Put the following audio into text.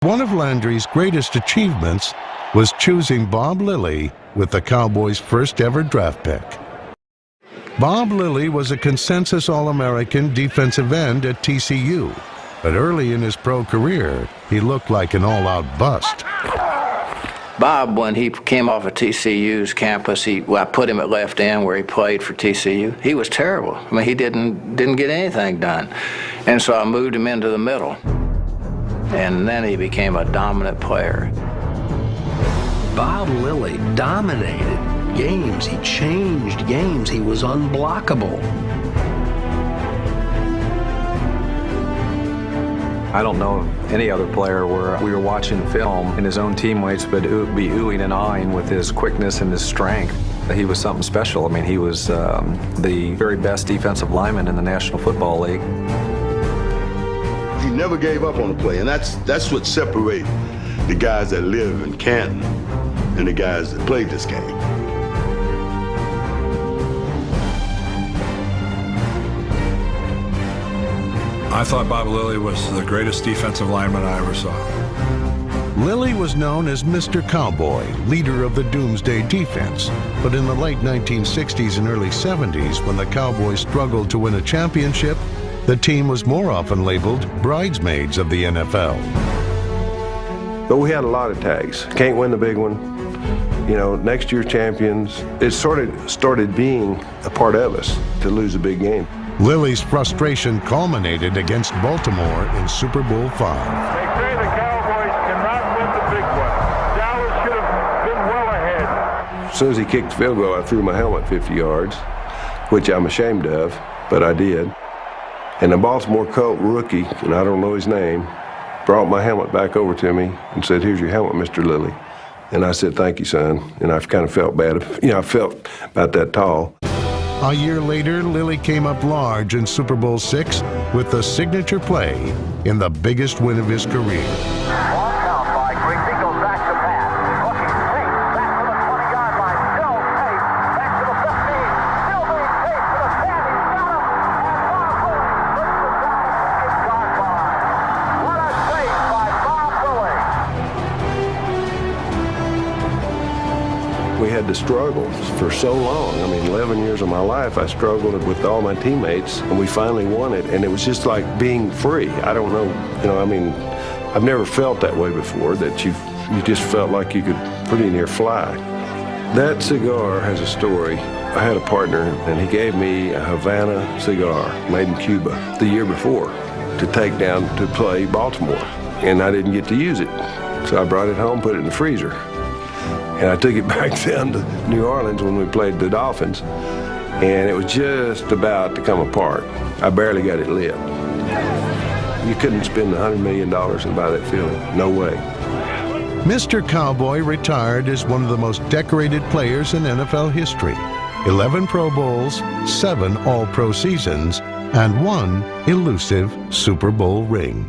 One of Landry's greatest achievements was choosing Bob Lilly with the Cowboys' first ever draft pick. Bob Lilly was a consensus All-American defensive end at TCU, but early in his pro career, he looked like an all-out bust. Bob, when he came off of TCU's campus, I put him at left end where he played for TCU. He was terrible. I mean, he didn't get anything done. And so I moved him into the middle. And then he became a dominant player. Bob Lilly dominated games. He changed games. He was unblockable. I don't know of any other player where we were watching film and his own teammates would be oohing and aahing with his quickness and his strength. He was something special. I mean, he was the very best defensive lineman in the National Football League. He never gave up on a play, and that's what separated the guys that live in Canton and the guys that played this game. I thought Bob Lilly was the greatest defensive lineman I ever saw. Lilly was known as Mr. Cowboy, leader of the Doomsday Defense. But in the late 1960s and early 70s, when the Cowboys struggled to win a championship, the team was more often labeled bridesmaids of the NFL. But we had a lot of tags. Can't win the big one. You know, next year champions. It sort of started being a part of us to lose a big game. Lilly's frustration culminated against Baltimore in Super Bowl V. They say the Cowboys cannot win the big one. Dallas should have been well ahead. As soon as he kicked the field goal, I threw my helmet 50 yards, which I'm ashamed of, but I did. And the Baltimore Colt rookie, and I don't know his name, brought my helmet back over to me and said, "Here's your helmet, Mr. Lilly." And I said, "Thank you, son." And I kind of felt bad. You know, I felt about that tall. A year later, Lilly came up large in Super Bowl VI with the signature play in the biggest win of his career. We had to struggle for so long. I mean, 11 years of my life, I struggled with all my teammates, and we finally won it, and it was just like being free. I don't know, you know, I mean, I've never felt that way before, that you just felt like you could pretty near fly. That cigar has a story. I had a partner, and he gave me a Havana cigar made in Cuba the year before to take down to play Baltimore, and I didn't get to use it. So I brought it home, put it in the freezer. And I took it back down to New Orleans when we played the Dolphins, and it was just about to come apart. I barely got it lit. You couldn't spend $100 million and buy that feeling. No way. Mr. Cowboy retired as one of the most decorated players in NFL history. 11 Pro Bowls, 7 All-Pro seasons, and 1 elusive Super Bowl ring.